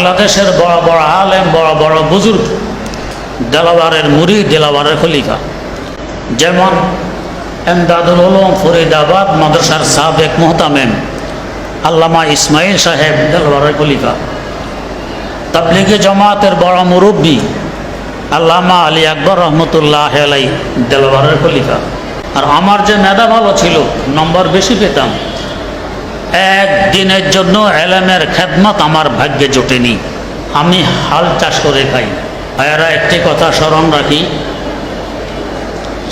বাংলাদেশের বড় বড় আলেম, বড় বড় বুজুর্গ, দেলাওয়ারের মুরিদ, দেলাওয়ারের খলিফা, যেমন এমদাদুল উলুম ফরিদাবাদ মাদ্রাসার সাবেক মুহতামিম আল্লামা ইসমাইল সাহেব, দেলাওয়ারের খলিফা। তাবলিগে জামাতের বড় মুরব্বী আল্লামা আলী আকবর রহমতুল্লাহ আলাই, দেলাওয়ারের খলিফা। আর আমার যে মেধা ভালো ছিল, নম্বর বেশি পেতাম, একদিনের জন্য এলেমের খেদমত আমার ভাগ্যে জোটেনি। আমি হাল চাষ করে খাই। ভাইয়েরা, একটি কথা স্মরণ রাখি,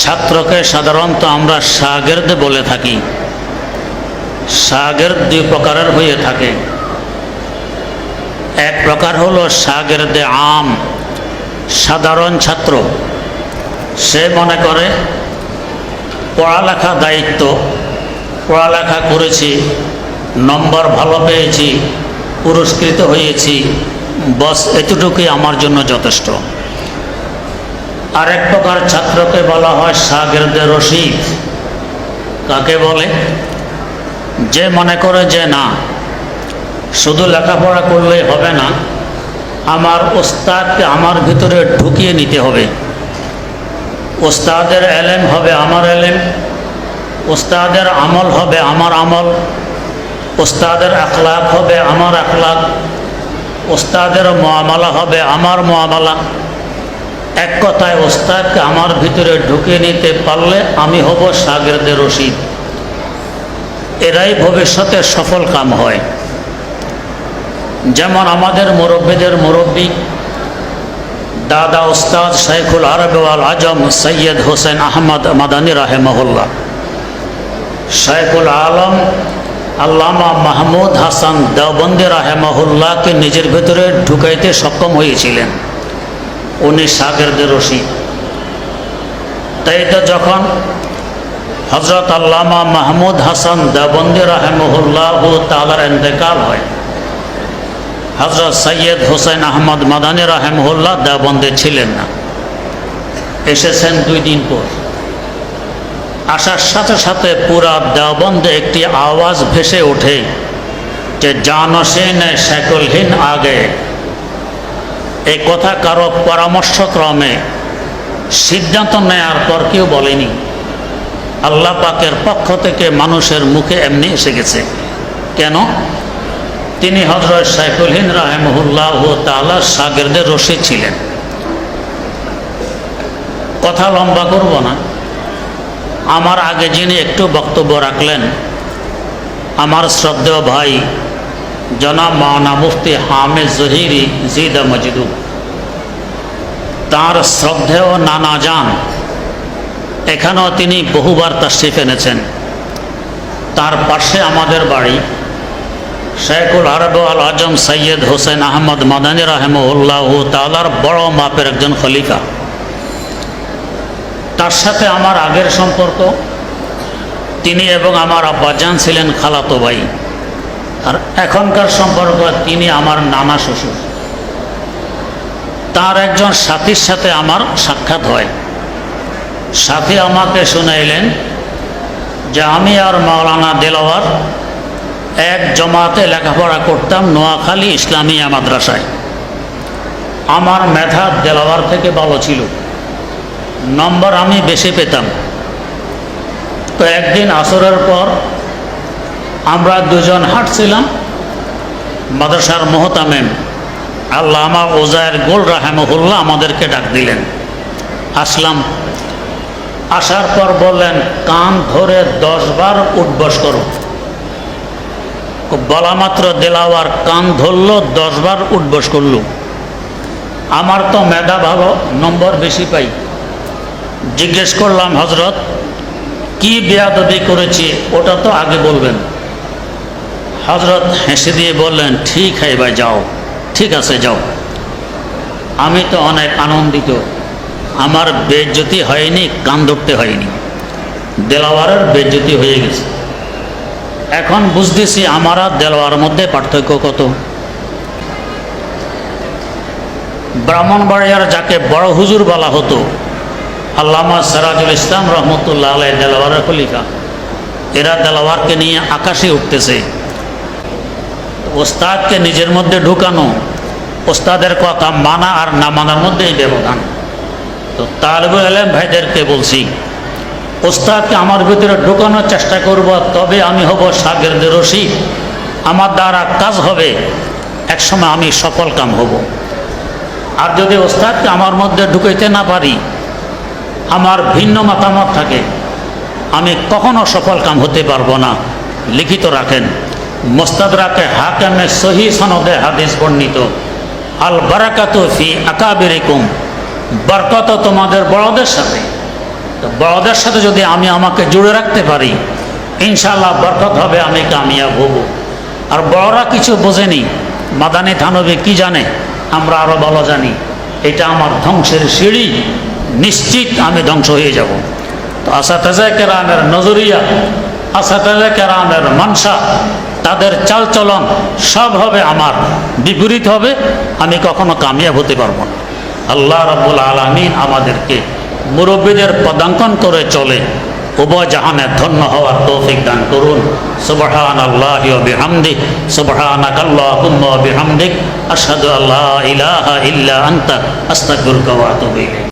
ছাত্রকে সাধারণত আমরা শাগির্দ বলে থাকি। শাগির্দ দুই প্রকারের হয়ে থাকে। এক প্রকার হলো শাগির্দে আম, সাধারণ ছাত্র। সে মনে করে পড়ালেখা দায়িত্ব, পড়ালেখা করেছি, নম্বর ভালো পেয়েছি, পুরস্কৃত হয়েছি, বস এতটুকুই আমার জন্য যথেষ্ট। আরেক প্রকার ছাত্রকে বলা হয় শাগির্দে রশিদ। কাকে বলে? যে মনে করে যে না, শুধু লেখাপড়া করলেই হবে না, আমার ওস্তাদকে আমার ভিতরে ঢুকিয়ে নিতে হবে। ওস্তাদের এলেম হবে আমার এলেম, ওস্তাদের আমল হবে আমার আমল, ওস্তাদের আখলাক হবে আমার আখলাক, ওস্তাদের মুআমালা হবে আমার মুআমালা। এক কথায় ওস্তাদকে আমার ভিতরে ঢুকিয়ে নিতে পারলে আমি হব শাগির্দে রশিদ। এরাই ভবিষ্যতে সফল কাম হয়। যেমন আমাদের মুরব্বীদের মুরব্বী দাদা ওস্তাদ শাইখুল আরব ওয়াল আজম সৈয়দ হোসেন আহমদ মাদানী রাহেমাহুল্লাহ, শাইখুল আলম আল্লামা মাহমুদ হাসান দেওবন্দি রাহেমাহুল্লাহকে নিজের ভেতরে ঢুকাইতে সক্ষম হয়েছিলেন। উনি শাগির্দে রশিদ। তাই তো যখন হজরত আল্লামা মাহমুদ হাসান দেওবন্দি রাহেমাহুল্লাহ তাআলার ইন্তেকাল হয়, হজরত সৈয়দ হোসেন আহমদ মাদানী রাহেমাহুল্লাহ দেওবন্দে ছিলেন না, এসেছেন 2 দিন পর। আসার সাথে সাথে পুরা দেওবন্দে একটি আওয়াজ ভেসে ওঠে যে জানশীন শেখুলহীন আগে। এই কথা কারো পরামর্শক্রমে সিদ্ধান্ত নেয়ার পর কেউ বলেনি, আল্লাহ পাকের পক্ষ থেকে মানুষের মুখে এমনি এসে গেছে। কেন? তিনি হযরত শাইখুলহীন রাহিমাহুল্লাহ তাআলা শাগির্দে রশিদ ছিলেন। কথা লম্বা করব না। আমার আগে যিনি একটু বক্তব্য রাখলেন, আমার শ্রদ্ধেয় ভাই জনাব মাওলানা মুফতি হামিদ জহিরি জিদা মজদু, তাঁর শ্রদ্ধেয় নানা যান, এখানেও তিনি বহুবার তাশরিফ এনেছেন। তার পাশে আমাদের বাড়ি। শাইখুল আরব আল আজম সৈয়দ হোসেন আহমদ মাদানী রাহিমাহুল্লাহ তাআলার বড় মাপের একজন খলিফা। তার সাথে আমার আগের সম্পর্ক, তিনি এবং আমার আব্বাজান ছিলেন খালাতো ভাই। আর এখনকার সম্পর্ক, তিনি আমার নানা শ্বশুর। তার একজন সাথীর সাথে আমার সাক্ষাৎ হয়। সাথী আমাকে শুনাইলেন যে আমি আর মাওলানা দেলাওয়ার এক জমাতে লেখাপড়া করতাম নোয়াখালী ইসলামিয়া মাদ্রাসায়। আমার মেধা দেলাওয়ার থেকে ভালো ছিল, নম্বর আমি বেশি পেতাম। তো একদিন আসরের পর আমরা দুজন হাঁটছিলাম। মাদ্রাসার মুহতামিম আল্লামা উজায়ের গোল রাহিমাহুল্লাহ আমাদেরকে ডাক দিলেন। আসলাম। আসার পর বললেন, কান ধরে 10 বার উঠবস করো। বলা মাত্র দেলাওয়ার কান ধরল, 10 বার উঠবস করল। আমার তো মেধা ভালো, নম্বর বেশি পাই। জিজ্ঞেস করলাম, হজরত কি বেয়াদবি করেছি ওটা তো আগে বলবেন। হজরত হেসে দিয়ে বললেন, ঠিক है ভাই, যাও, ঠিক আছে যাও। আমি তো অনেক আনন্দিত। আমার বেইজ্জতি হয়নি, কান ধরতে হয়নি, দেলাওয়ারের বেইজ্জতি হয়ে গেছে। এখন বুঝতেছি আমার আর দেলাওয়ার মধ্যে পার্থক্য কত। ব্রাহ্মণবাড়িয়ার যাকে বড় হুজুর বলা হতো, আল্লামা সিরাজুল ইসলাম রহমতুল্লাহ আলাইহি দেলাওয়ারের খলিফা, এরা দেলাওয়ারকে নিয়ে আকাশে উঠতেছে। ওস্তাদকে নিজের মধ্যে ঢুকানো, ওস্তাদের কথা মানা আর না মানার মধ্যেই ব্যবধান। তো তালিবুল ইলম ভাইদেরকে বলছি, ওস্তাদকে আমার ভিতরে ঢোকানোর চেষ্টা করব, তবে আমি হব শাগির্দের রশিদ, আমার দ্বারা কাজ হবে, একসময় আমি সফল কাম হব। আর যদি ওস্তাদকে আমার মধ্যে ঢুকাইতে না পারি, আমার ভিন্ন মতামত থাকে, আমি কখনো সফল কাম হতে পারবো না। লিখিত রাখেন, মুস্তাদরাকে হাকিমে সহি সনদে হাদিস বর্ণিত, আল বারাকাতু ফি আকাবিরিকুম, বরকত তোমাদের বড়দের সাথে। তো বড়দের সাথে যদি আমি আমাকে জুড়ে রাখতে পারি, ইনশাআল্লাহ বরকত হবে, আমি কামিয়াব হব। আর বড়রা কিছু বোঝেনি, মাদানী থানবী কি জানে, আমরা আরও ভালো জানি। এটা আমার ধ্বংসের সিঁড়ি, নিশ্চিত আমি ধ্বংস হয়ে যাব। তো আসাতেজা কেরামের নজরিয়া, আসাতেজা কেরামের মানসা, তাদের চালচলন সব হবে আমার বিপরীত হবে, আমি কখনো কামিয়াব হতে পারবো না। আল্লাহ রাব্বুল আলামিন আমাদেরকে মুরব্বীদের পদাঙ্কন করে চলে উভয় জাহানে ধন্য হওয়ার তৌফিক দান করুন। সুবহানাল্লাহি ওয়া বিহামদিহি, সুবহানাকাল্লাহুম্মা ওয়া বিহামদিক, আশহাদু আল্লা ইলাহা ইল্লা আনতা, আস্তাগফিরুকা ওয়া আতুবু ইলাইক।